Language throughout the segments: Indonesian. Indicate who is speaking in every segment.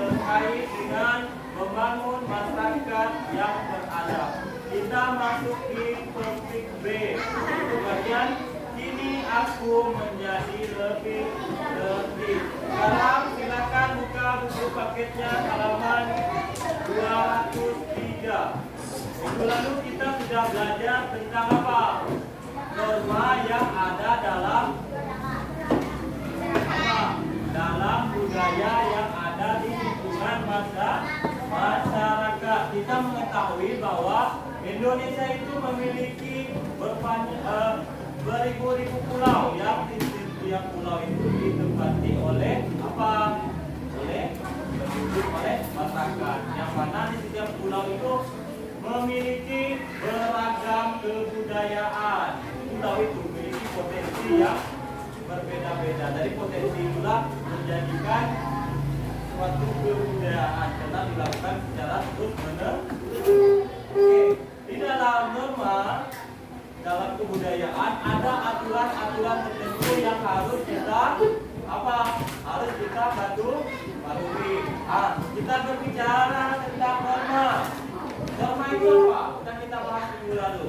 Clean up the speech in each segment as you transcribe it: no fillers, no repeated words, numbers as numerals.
Speaker 1: terkait dengan membangun masyarakat yang beradab. Kita masuk di topik B. Itu bagian kini aku menjadi lebih tertib. Sekarang silakan buka buku paketnya halaman 203. Minggu lalu kita sudah belajar tentang apa? Norma yang ada dalam dalam budaya yang ada di lingkungan masyarakat. Kita mengetahui bahwa Indonesia itu memiliki beribu-ribu pulau yang di setiap pulau itu ditempati oleh apa? Oleh masyarakat. Yang mana di setiap pulau itu memiliki beragam kebudayaan. Pulau itu memiliki potensi yang berbeda-beda. Dari potensi itulah menjadikan suatu kebudayaan karena dilakukan secara terus-menerus. Di dalam norma dalam kebudayaan ada aturan-aturan tertentu yang harus kita harus kita patuhi. Kita berbicara tentang norma. Norma itu apa? Sudah kita bahas minggu lalu.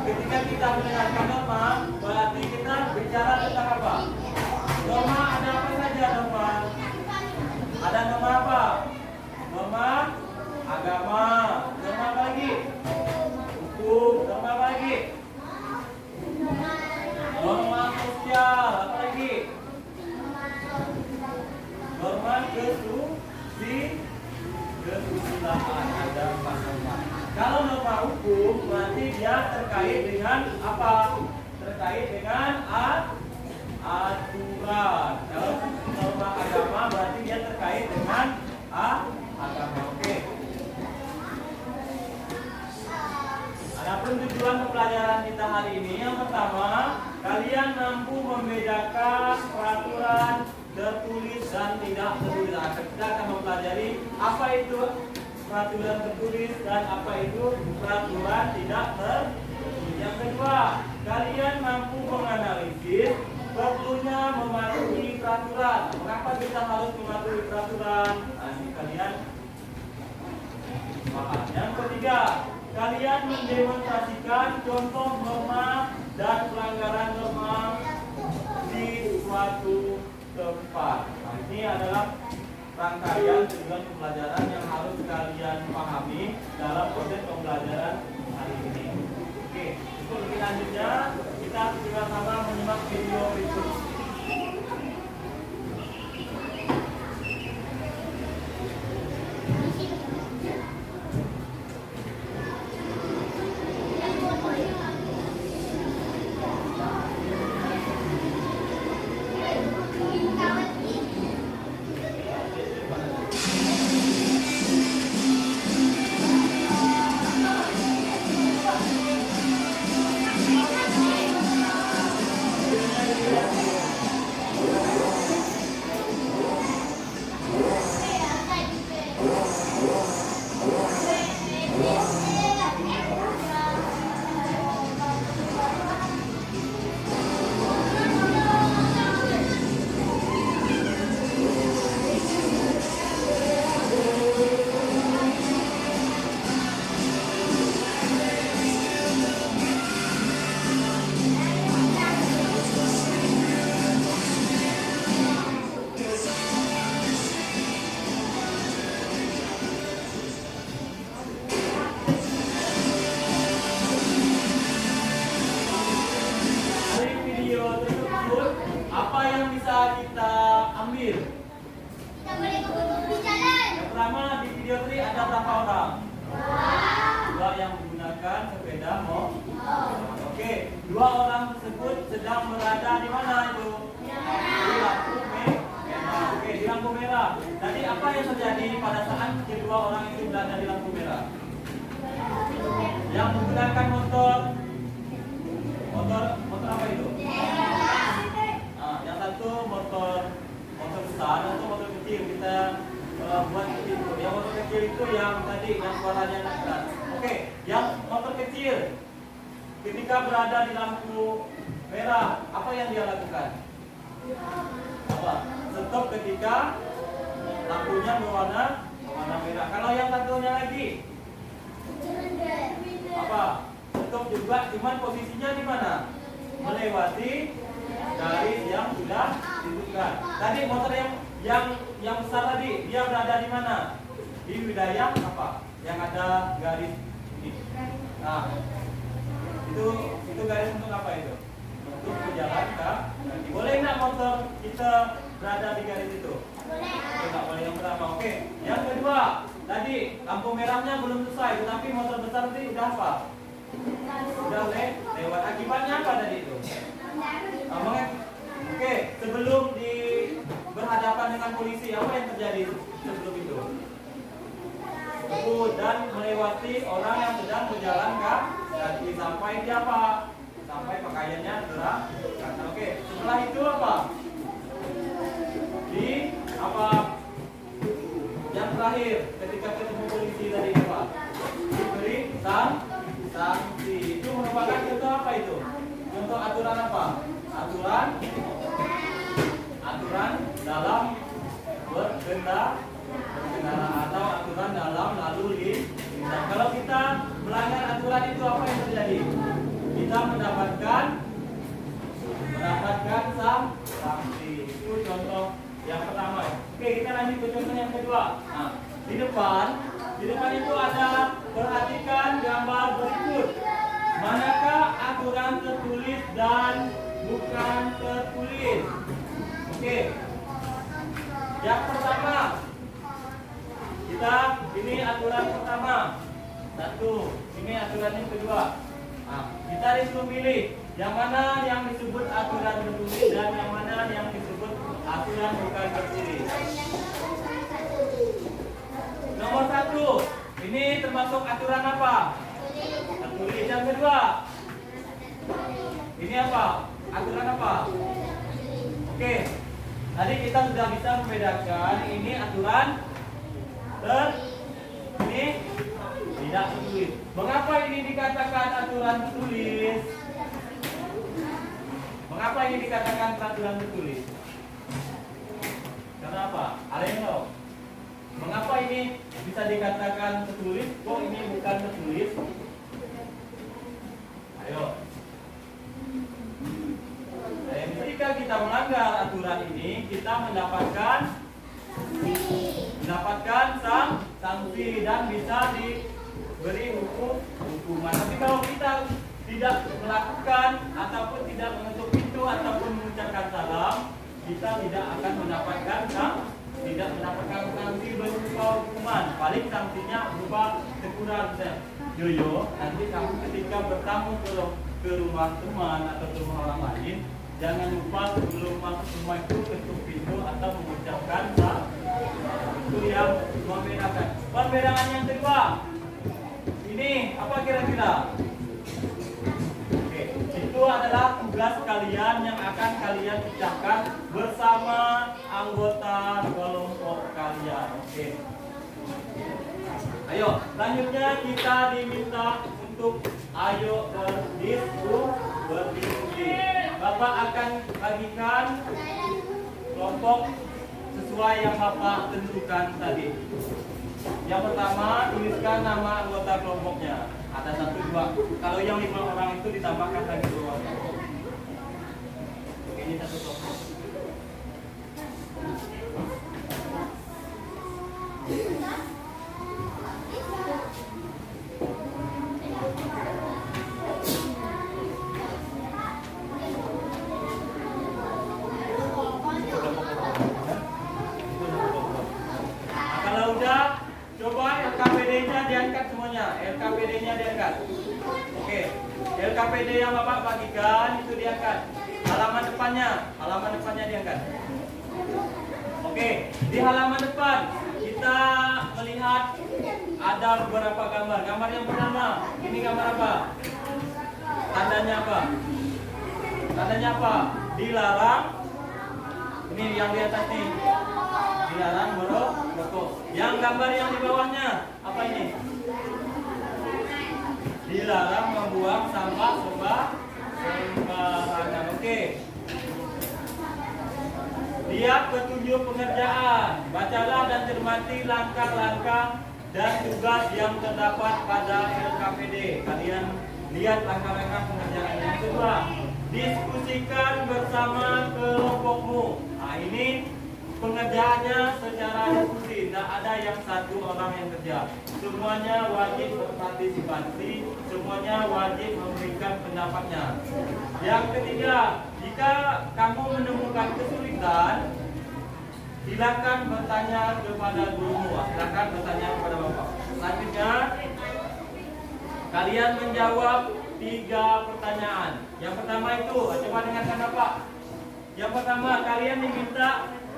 Speaker 1: Ketika kita mendengarkan norma, berarti kita bicara tentang apa? Norma ada apa saja norma? Ada norma apa? Norma agama. Norma apa lagi? Hukum. Norma apa lagi? Norma sosial. Apa lagi? Norma kesusilaan. Ada 4 norma. Kalau norma hukum berarti dia terkait dengan apa? Terkait dengan aturan. Kalau norma agama berarti dia terkait dengan agama. Oke. Adapun tujuan pembelajaran kita hari ini, yang pertama, kalian mampu membedakan peraturan tertulis dan tidak tertulis. Kita akan mempelajari apa itu peraturan tertulis dan apa itu peraturan tidak tertulis. Yang kedua, kalian mampu menganalisis perlunya mematuhi peraturan. Mengapa kita harus mematuhi peraturan? Nanti kalian paham. Yang ketiga, kalian mendemonstrasikan contoh norma dan pelanggaran norma di suatu tempat. Nah, ini adalah rangkaian tujuan pembelajaran yang harus kalian pahami dalam proses pembelajaran hari ini. Oke, untuk lebih lanjutnya kita sama-sama menyimak video berikut. Dua orang tersebut sedang berada di mana itu? Di lampu merah. Oke, di lampu merah. Tadi apa yang terjadi pada saat kedua orang itu berada di lampu merah? Yang menggunakan motor apa itu? Nah, yang satu motor besar, atau motor kecil. Kita buat itu. Yang motor kecil itu yang tadi yang suaranya keras. Oke, yang motor kecil ketika berada di lampu merah, apa yang dia lakukan? Apa? Stop ketika lampunya berwarna merah. Kalau yang satunya lagi apa? Stop juga, cuman posisinya di mana? Melewati garis yang sudah ditentukan. Tadi motor yang besar tadi dia berada di mana? Di wilayah apa? Yang ada garis ini. Nah, itu garis untuk apa itu? Untuk berjalan kaki. Boleh nggak motor kita berada di garis itu? Boleh. Nggak boleh yang pertama. Oke. Yang kedua, tadi lampu merahnya belum selesai, tetapi motor besar tadi udah apa? Udah lewat. Akibatnya apa tadi itu? Oke, sebelum berhadapan dengan polisi, apa yang terjadi sebelum itu? Dan melewati orang yang sedang berjalan kaki sampai dia apa? Sampai pakaiannya terang. Oke, setelah itu apa? Yang terakhir ketika ketemu polisi tadi apa? Diberi sanksi. Itu merupakan contoh apa itu? Contoh aturan apa? Aturan dalam berkendara atau aturan dalam lalu lintas. Kalau kita melanggar aturan itu apa yang terjadi? Kita mendapatkan sanksi. Itu contoh yang pertama. Oke, kita lanjut ke contoh yang kedua. Nah, di depan itu ada, perhatikan gambar berikut. Manakah aturan tertulis dan bukan tertulis? Oke. Yang pertama, ini aturan pertama. Satu, ini aturan yang kedua. Nah, kita disuruh pilih yang mana yang disebut aturan tertulis dan yang mana yang disebut aturan bukan tertulis. Nomor 1, ini termasuk aturan apa? Tertulis. Yang kedua, ini apa? Aturan apa? Oke, tadi kita sudah bisa membedakan ini aturan ini tidak tertulis. Mengapa ini dikatakan aturan tertulis? Mengapa ini dikatakan aturan tertulis? Kenapa? Ada yang tahu? Mengapa ini bisa dikatakan tertulis? Kok ini bukan tertulis? Ayo. Ketika kita melanggar aturan ini, kita mendapatkan sanksi dan bisa diberi hukuman. Tapi kalau kita tidak melakukan ataupun tidak mengetuk pintu ataupun mengucapkan salam, kita tidak akan mendapatkan sanksi berupa hukuman. Paling sanksinya berupa teguran. Yoyo, nanti kamu ketika bertamu ke rumah teman atau ke rumah orang lain, jangan lupa sebelum masuk rumah itu ketuk pintu atau mengucapkan salam. Itu yang membedakan. Perbedaan yang kedua, ini apa kira-kira? Oke, itu adalah tugas kalian yang akan kalian ucapkan bersama anggota kelompok kalian. Oke. Ayo, selanjutnya kita diminta untuk berdiskusi. Bapak akan bagikan kelompok sesuai yang Bapak tentukan tadi. Yang pertama, tuliskan nama anggota kelompoknya. Ada 1, 2. Kalau yang 5 orang itu ditambahkan lagi 2 orang. Ini 1 kelompok. LKPD-nya diangkat. Oke, LKPD yang Bapak bagikan itu diangkat. Halaman depannya diangkat. Oke, di halaman depan kita melihat ada beberapa gambar. Gambar yang pertama, ini gambar apa? Tandanya apa? Dilarang. Ini yang di atas nih. Dilarang merokok. Yang gambar yang di bawahnya apa ini? Dilarang membuang sampah sembarangan. Oke. Lihat petunjuk pengerjaan, bacalah dan cermati langkah-langkah dan tugas yang terdapat pada LKPD. Kalian lihat langkah-langkah pengerjaan. Yang kedua, diskusikan bersama kelompokmu. Nah, ini pengerjaannya secara diskusi, tidak ada yang satu orang yang kerja. Semuanya wajib berpartisipasi, semuanya wajib memberikan pendapatnya. Yang ketiga, jika kamu menemukan kesulitan, silakan bertanya kepada gurumu. Silakan bertanya kepada bapak. Selanjutnya, kalian menjawab 3 pertanyaan. Yang pertama itu, coba dengarkan bapak. Yang pertama, kalian diminta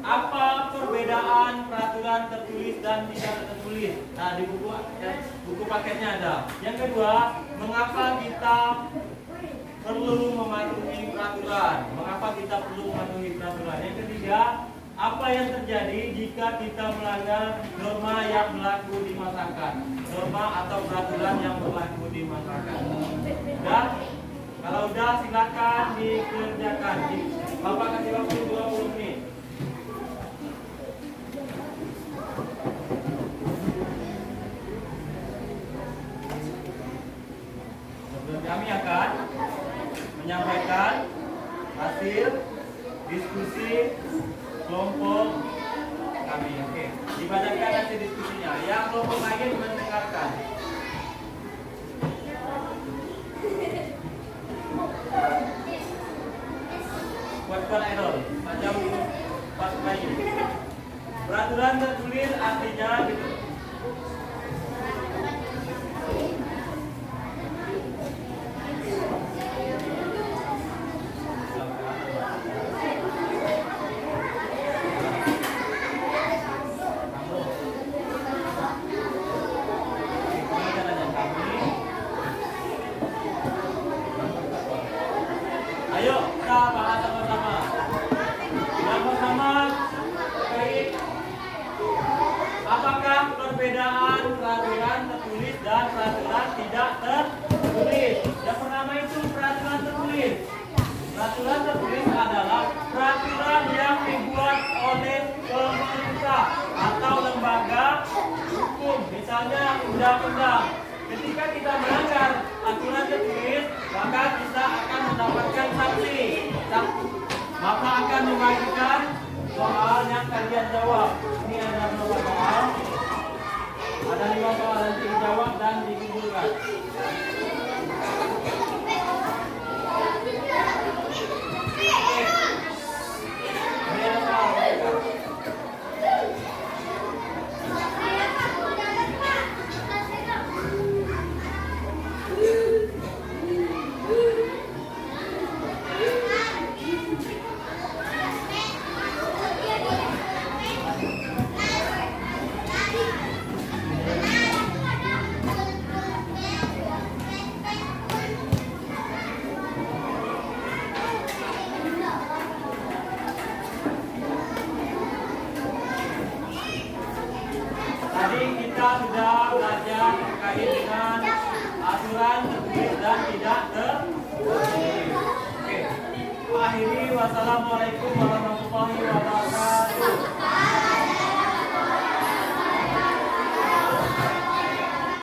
Speaker 1: apa perbedaan peraturan tertulis dan tidak tertulis. Nah, di buku paketnya ada. Yang kedua, mengapa kita perlu mematuhi peraturan? Mengapa kita perlu mematuhi peraturan? Yang ketiga, apa yang terjadi jika kita melanggar norma yang berlaku di masyarakat? Norma atau peraturan yang berlaku di masyarakat. Dan kalau udah silakan dikerjakan. Bapak kasih waktu 20 menit. Kami akan menyampaikan hasil diskusi kelompok kami. Oke, dibacakan hasil diskusinya. Yang kelompok lain mendengarkan. Buat error, macam pas lagi. Peraturan tertulis artinya gitu. Ayo kita bahas sama-sama. Yang pertama, apakah perbedaan peraturan tertulis dan peraturan tidak tertulis? Yang pertama itu peraturan tertulis. Peraturan tertulis adalah peraturan yang dibuat oleh pemerintah atau lembaga hukum, misalnya undang-undang. Ketika kita melanggar aturan tertulis, maka kita akan mendapatkan sanksi. Maka akan membagikan soal yang kalian jawab. Ini ada 5 soal. Ada 5 soal nanti dijawab dan dikumpulkan. Ini ada soal. Kita sudah belajar terkait dengan aturan tertulis dan tidak tertulis. Oke. Akhiri, wassalamualaikum warahmatullahi wabarakatuh.